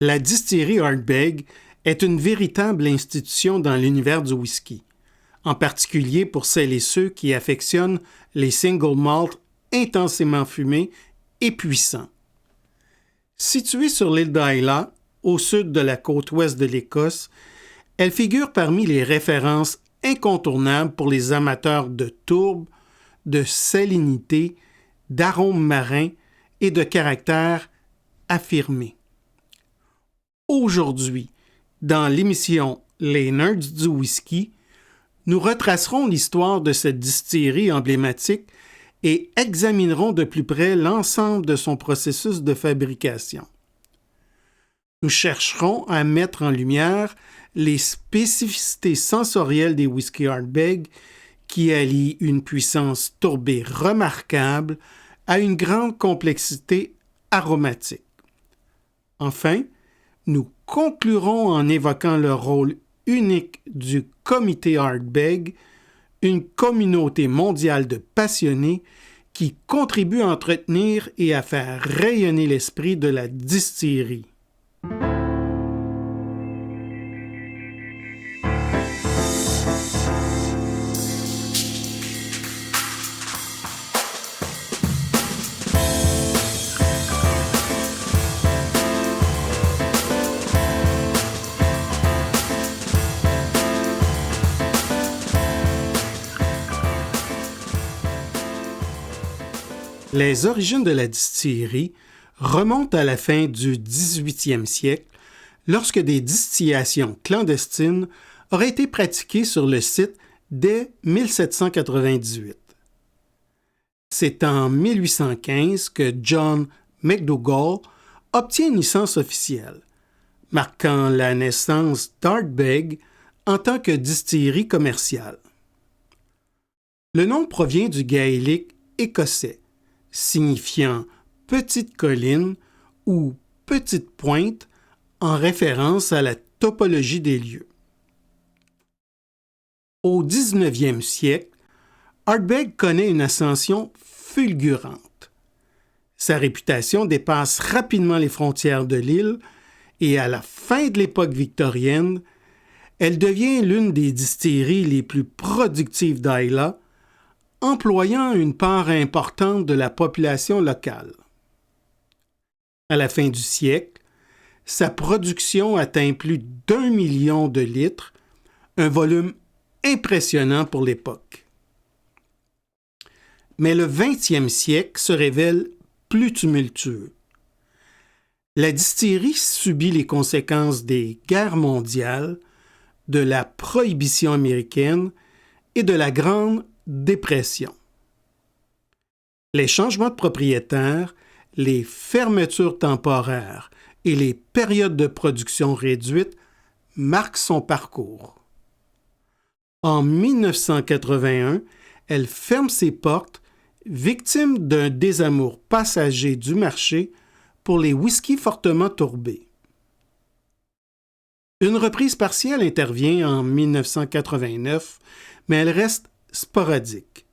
La distillerie Ardbeg est une véritable institution dans l'univers du whisky, en particulier pour celles et ceux qui affectionnent les single malt intensément fumés et puissants. Située sur l'île d'Islay, au sud de la côte ouest de l'Écosse, elle figure parmi les références incontournables pour les amateurs de tourbe, de salinité, d'arômes marins et de caractère affirmé. Aujourd'hui, dans l'émission Les Nerds du Whisky, nous retracerons l'histoire de cette distillerie emblématique et examinerons de plus près l'ensemble de son processus de fabrication. Nous chercherons à mettre en lumière les spécificités sensorielles des whisky Ardbeg qui allient une puissance tourbée remarquable à une grande complexité aromatique. Enfin, nous conclurons en évoquant le rôle unique du Comité Ardbeg, une communauté mondiale de passionnés qui contribue à entretenir et à faire rayonner l'esprit de la distillerie. Les origines de la distillerie remontent à la fin du 18e siècle, lorsque des distillations clandestines auraient été pratiquées sur le site dès 1798. C'est en 1815 que John McDougall obtient une licence officielle, marquant la naissance d'Ardbeg en tant que distillerie commerciale. Le nom provient du gaélique écossais, signifiant « petite colline » ou « petite pointe » en référence à la topologie des lieux. Au 19e siècle, Ardbeg connaît une ascension fulgurante. Sa réputation dépasse rapidement les frontières de l'île et à la fin de l'époque victorienne, elle devient l'une des distilleries les plus productives d'Islay, employant une part importante de la population locale. À la fin du siècle, sa production atteint plus d'1 million de litres, un volume impressionnant pour l'époque. Mais le 20e siècle se révèle plus tumultueux. La distillerie subit les conséquences des guerres mondiales, de la prohibition américaine et de la Grande Dépression. Les changements de propriétaires, les fermetures temporaires et les périodes de production réduites marquent son parcours. En 1981, elle ferme ses portes, victime d'un désamour passager du marché pour les whiskies fortement tourbés. Une reprise partielle intervient en 1989, mais elle reste sporadique.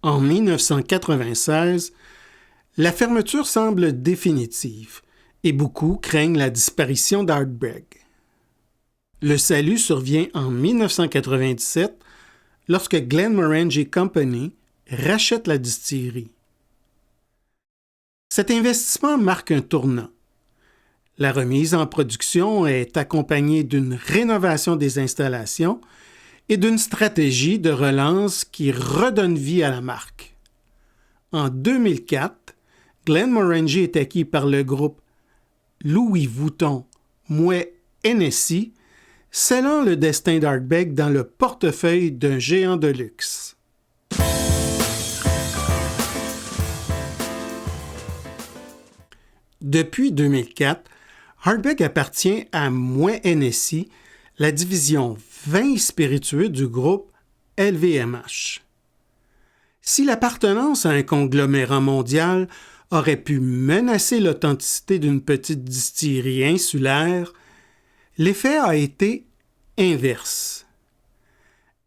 En 1996, la fermeture semble définitive et beaucoup craignent la disparition d'Ardbeg. Le salut survient en 1997 lorsque Glenmorangie Company rachète la distillerie. Cet investissement marque un tournant. La remise en production est accompagnée d'une rénovation des installations et d'une stratégie de relance qui redonne vie à la marque. En 2004, Glenmorangie est acquis par le groupe Louis Vuitton Moet Hennessy, scellant le destin d'Ardbeg dans le portefeuille d'un géant de luxe. Depuis 2004, Ardbeg appartient à Moet Hennessy, la division vins et spiritueux du groupe LVMH. Si l'appartenance à un conglomérat mondial aurait pu menacer l'authenticité d'une petite distillerie insulaire, l'effet a été inverse.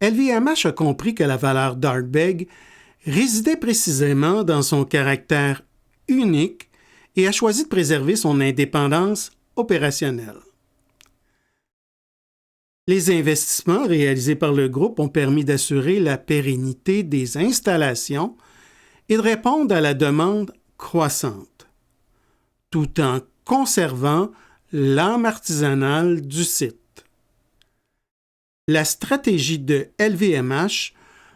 LVMH a compris que la valeur d'Ardbeg résidait précisément dans son caractère unique et a choisi de préserver son indépendance opérationnels. Les investissements réalisés par le groupe ont permis d'assurer la pérennité des installations et de répondre à la demande croissante, tout en conservant l'âme artisanale du site. La stratégie de LVMH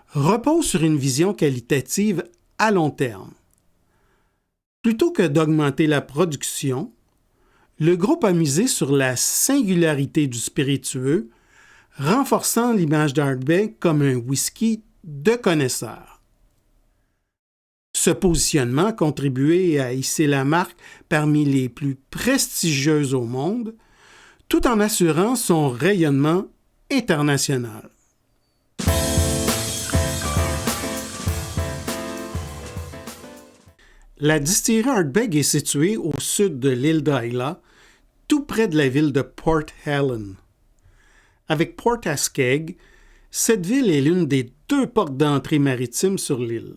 repose sur une vision qualitative à long terme. Plutôt que d'augmenter la production, le groupe a misé sur la singularité du spiritueux, renforçant l'image d'Ardbeg comme un whisky de connaisseur. Ce positionnement a contribué à hisser la marque parmi les plus prestigieuses au monde, tout en assurant son rayonnement international. La distillerie Ardbeg est située au sud de l'île d'Islay, tout près de la ville de Port Ellen. Avec Port Askeg, cette ville est l'une des 2 portes d'entrée maritimes sur l'île.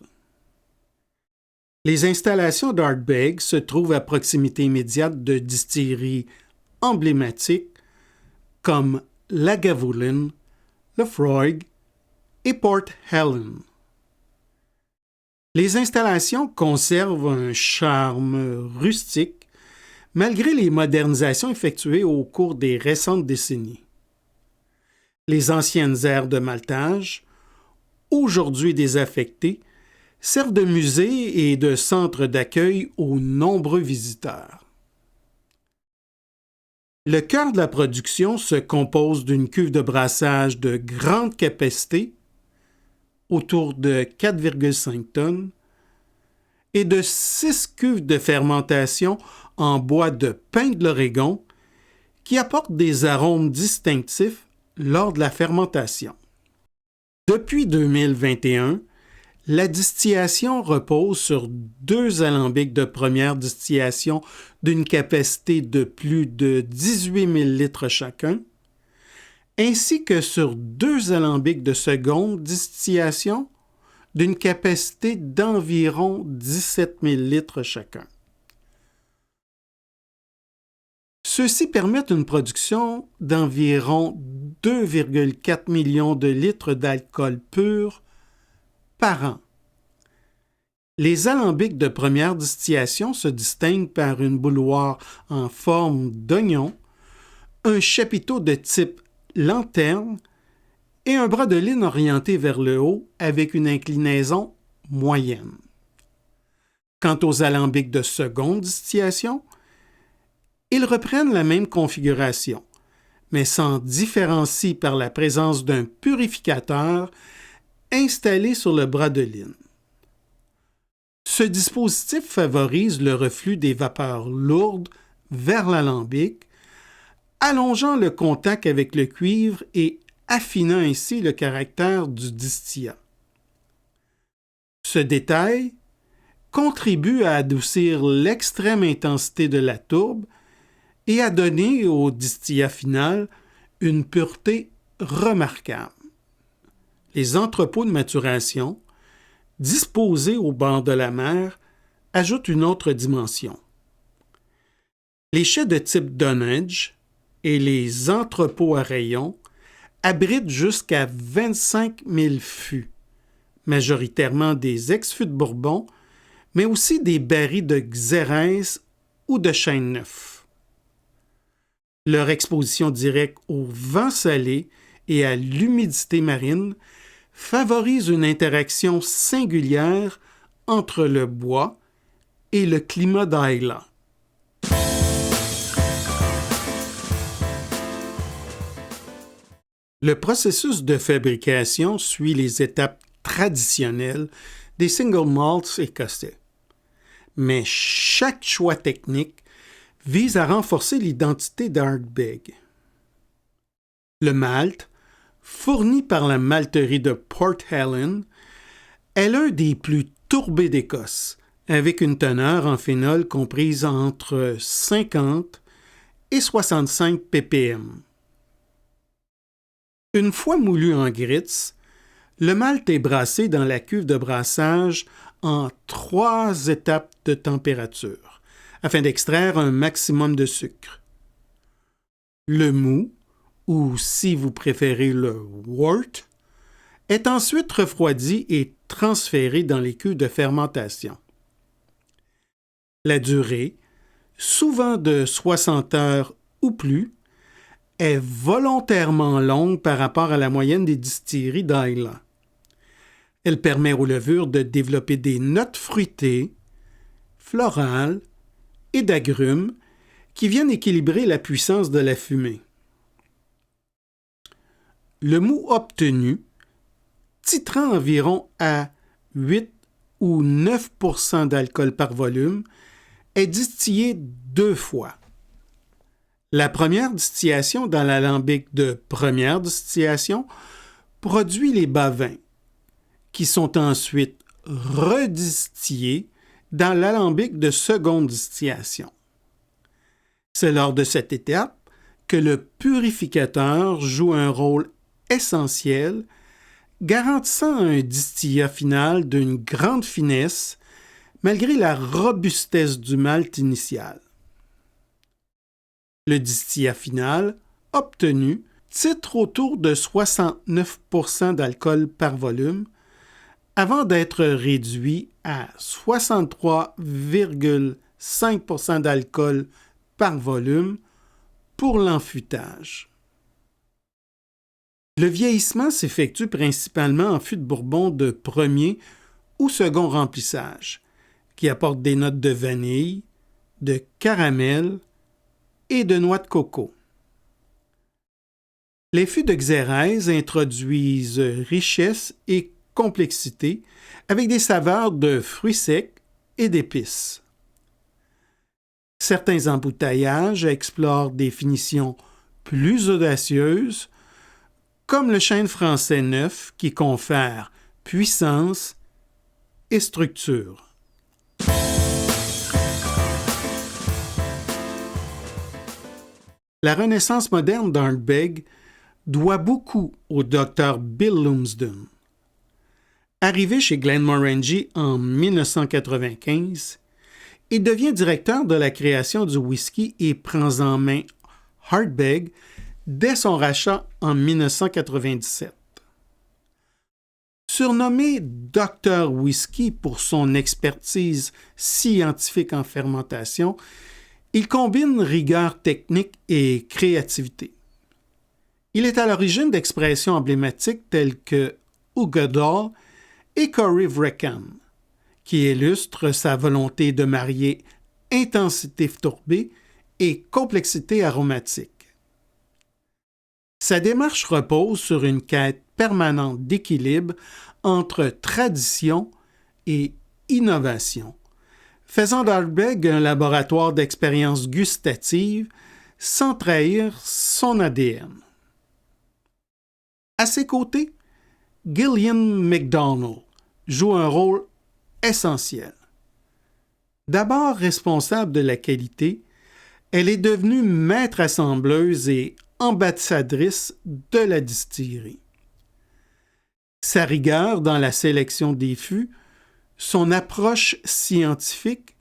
Les installations d'Ardbeg se trouvent à proximité immédiate de distilleries emblématiques comme Lagavulin, Laphroaig et Port Ellen. Les installations conservent un charme rustique malgré les modernisations effectuées au cours des récentes décennies. Les anciennes aires de maltage, aujourd'hui désaffectées, servent de musée et de centre d'accueil aux nombreux visiteurs. Le cœur de la production se compose d'une cuve de brassage de grande capacité, autour de 4,5 tonnes, et de 6 cuves de fermentation en bois de pin de l'Oregon qui apportent des arômes distinctifs lors de la fermentation. Depuis 2021, la distillation repose sur 2 alambics de première distillation d'une capacité de plus de 18 000 litres chacun, ainsi que sur 2 alambics de seconde distillation d'une capacité d'environ 17 000 litres chacun. Ceux-ci permettent une production d'environ 2,4 millions de litres d'alcool pur par an. Les alambics de première distillation se distinguent par une bouilloire en forme d'oignon, un chapiteau de type lanterne et un bras de ligne orienté vers le haut avec une inclinaison moyenne. Quant aux alambics de seconde distillation, ils reprennent la même configuration, mais s'en différencient par la présence d'un purificateur installé sur le bras de ligne. Ce dispositif favorise le reflux des vapeurs lourdes vers l'alambic, allongeant le contact avec le cuivre et affinant ainsi le caractère du distillat. Ce détail contribue à adoucir l'extrême intensité de la tourbe et à donner au distillat final une pureté remarquable. Les entrepôts de maturation, disposés au bord de la mer, ajoutent une autre dimension. Les chais de type dunnage et les entrepôts à rayons abritent jusqu'à 25 000 fûts, majoritairement des ex-fûts de Bourbon, mais aussi des barils de Xérès ou de chêne neuf. Leur exposition directe au vent salé et à l'humidité marine favorise une interaction singulière entre le bois et le climat d'Islay. Le processus de fabrication suit les étapes traditionnelles des single malts écossais. Mais chaque choix technique vise à renforcer l'identité d'Ardbeg. Le malt, fourni par la malterie de Port Ellen, est l'un des plus tourbés d'Écosse, avec une teneur en phénol comprise entre 50 et 65 ppm. Une fois moulu en grits, le malt est brassé dans la cuve de brassage en 3 étapes de température, afin d'extraire un maximum de sucre. Le mou, ou si vous préférez le wort, est ensuite refroidi et transféré dans les cuves de fermentation. La durée, souvent de 60 heures ou plus, est volontairement longue par rapport à la moyenne des distilleries d'Islay. Elle permet aux levures de développer des notes fruitées, florales et d'agrumes qui viennent équilibrer la puissance de la fumée. Le mou obtenu, titrant environ à 8 ou 9 % d'alcool par volume, est distillé 2 fois. La première distillation dans l'alambic de première distillation produit les bas vins, qui sont ensuite redistillés dans l'alambic de seconde distillation. C'est lors de cette étape que le purificateur joue un rôle essentiel, garantissant un distillat final d'une grande finesse malgré la robustesse du malt initial. Le distillat final, obtenu, titre autour de 69 % d'alcool par volume, avant d'être réduit à 63,5 % d'alcool par volume pour l'enfûtage. Le vieillissement s'effectue principalement en fût de bourbon de premier ou second remplissage, qui apporte des notes de vanille, de caramel et de noix de coco. Les fûts de xérès introduisent richesse et complexité avec des saveurs de fruits secs et d'épices. Certains emboutteillages explorent des finitions plus audacieuses, comme le chêne français neuf qui confère puissance et structure. La renaissance moderne d'Ardbeg doit beaucoup au Dr Bill Lumsden. Arrivé chez Glenmorangie en 1995, il devient directeur de la création du whisky et prend en main Ardbeg dès son rachat en 1997. Surnommé Dr Whisky pour son expertise scientifique en fermentation, il combine rigueur technique et créativité. Il est à l'origine d'expressions emblématiques telles que Ugadal et Corey Wreckham, qui illustrent sa volonté de marier intensité tourbée et complexité aromatique. Sa démarche repose sur une quête permanente d'équilibre entre tradition et innovation, faisant d'Ardbeg un laboratoire d'expériences gustatives sans trahir son ADN. À ses côtés, Gillian MacDonald joue un rôle essentiel. D'abord responsable de la qualité, elle est devenue maître assembleuse et ambassadrice de la distillerie. Sa rigueur dans la sélection des fûts, son approche scientifique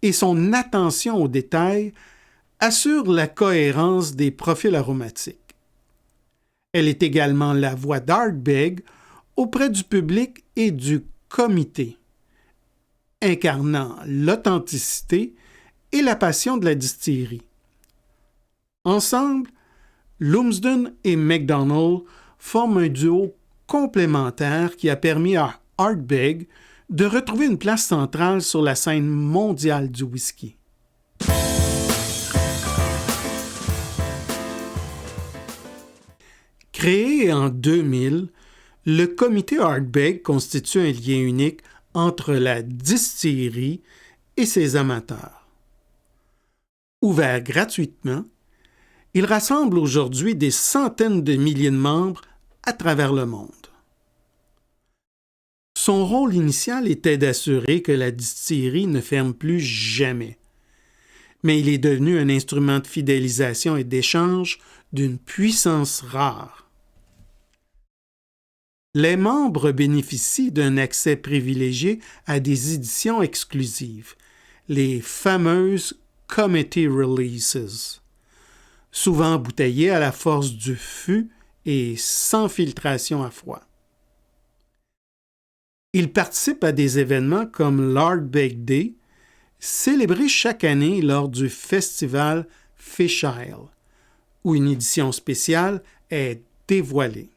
et son attention aux détails assurent la cohérence des profils aromatiques. Elle est également la voix d'Ardbeg auprès du public et du comité, incarnant l'authenticité et la passion de la distillerie. Ensemble, Lumsden et MacDonald forment un duo complémentaire qui a permis à Ardbeg de retrouver une place centrale sur la scène mondiale du whisky. Créé en 2000, le comité Ardbeg constitue un lien unique entre la distillerie et ses amateurs. Ouvert gratuitement, il rassemble aujourd'hui des centaines de milliers de membres à travers le monde. Son rôle initial était d'assurer que la distillerie ne ferme plus jamais, mais il est devenu un instrument de fidélisation et d'échange d'une puissance rare. Les membres bénéficient d'un accès privilégié à des éditions exclusives, les fameuses Committee Releases, souvent embouteillé à la force du fût et sans filtration à froid. Il participe à des événements comme l'Ardbeg Day, célébré chaque année lors du festival Fish Isle, où une édition spéciale est dévoilée.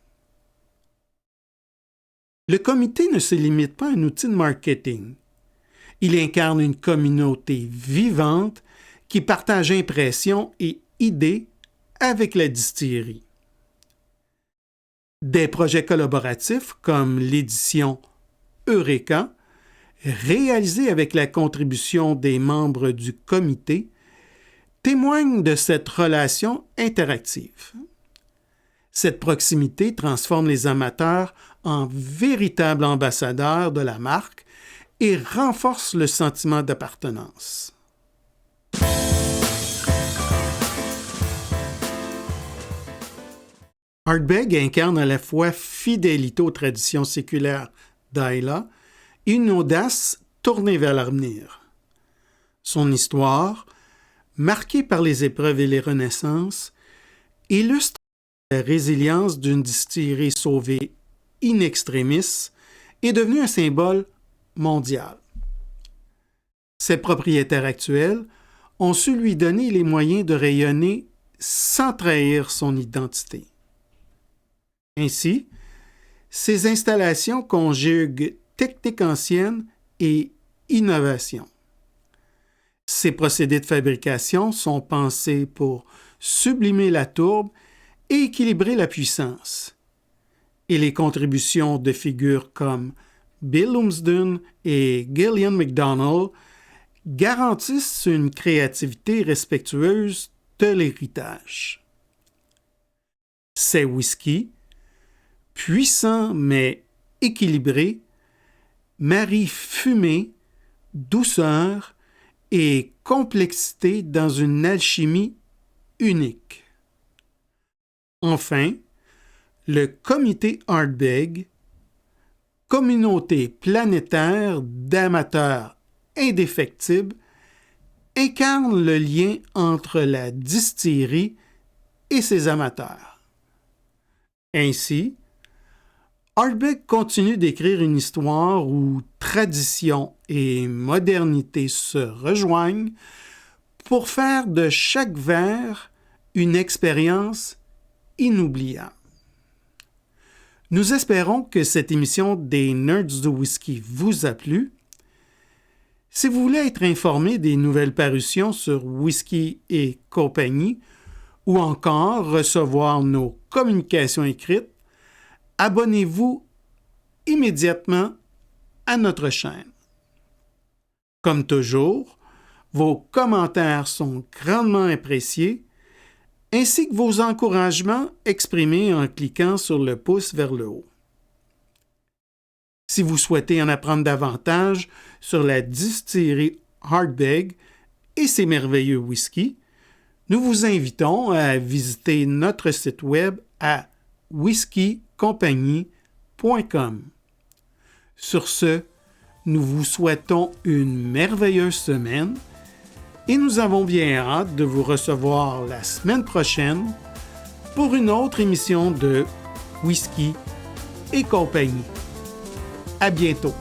Le comité ne se limite pas à un outil de marketing. Il incarne une communauté vivante qui partage impressions et idées avec la distillerie. Des projets collaboratifs comme l'édition Eureka, réalisée avec la contribution des membres du comité, témoignent de cette relation interactive. Cette proximité transforme les amateurs en véritables ambassadeurs de la marque et renforce le sentiment d'appartenance. Ardbeg incarne à la fois fidélité aux traditions séculaires d'Islay et une audace tournée vers l'avenir. Son histoire, marquée par les épreuves et les renaissances, illustre la résilience d'une distillerie sauvée in extremis est devenue un symbole mondial. Ses propriétaires actuels ont su lui donner les moyens de rayonner sans trahir son identité. Ainsi, ces installations conjuguent techniques anciennes et innovation. Ces procédés de fabrication sont pensés pour sublimer la tourbe et équilibrer la puissance. Et les contributions de figures comme Bill Lumsden et Gillian MacDonald garantissent une créativité respectueuse de l'héritage. Ces whiskies, puissants mais équilibrés, marient fumée, douceur et complexité dans une alchimie unique. Enfin, le comité Ardbeg, communauté planétaire d'amateurs indéfectibles, incarne le lien entre la distillerie et ses amateurs. Ainsi, Ardbeg continue d'écrire une histoire où tradition et modernité se rejoignent pour faire de chaque verre une expérience inoubliable. Nous espérons que cette émission des Nerds du Whisky vous a plu. Si vous voulez être informé des nouvelles parutions sur Whisky et compagnie ou encore recevoir nos communications écrites, abonnez-vous immédiatement à notre chaîne. Comme toujours, vos commentaires sont grandement appréciés, ainsi que vos encouragements exprimés en cliquant sur le pouce vers le haut. Si vous souhaitez en apprendre davantage sur la distillerie Ardbeg et ses merveilleux whiskies, nous vous invitons à visiter notre site web à whiskycompagnie.com. Sur ce, nous vous souhaitons une merveilleuse semaine et nous avons bien hâte de vous recevoir la semaine prochaine pour une autre émission de Whisky et compagnie. À bientôt!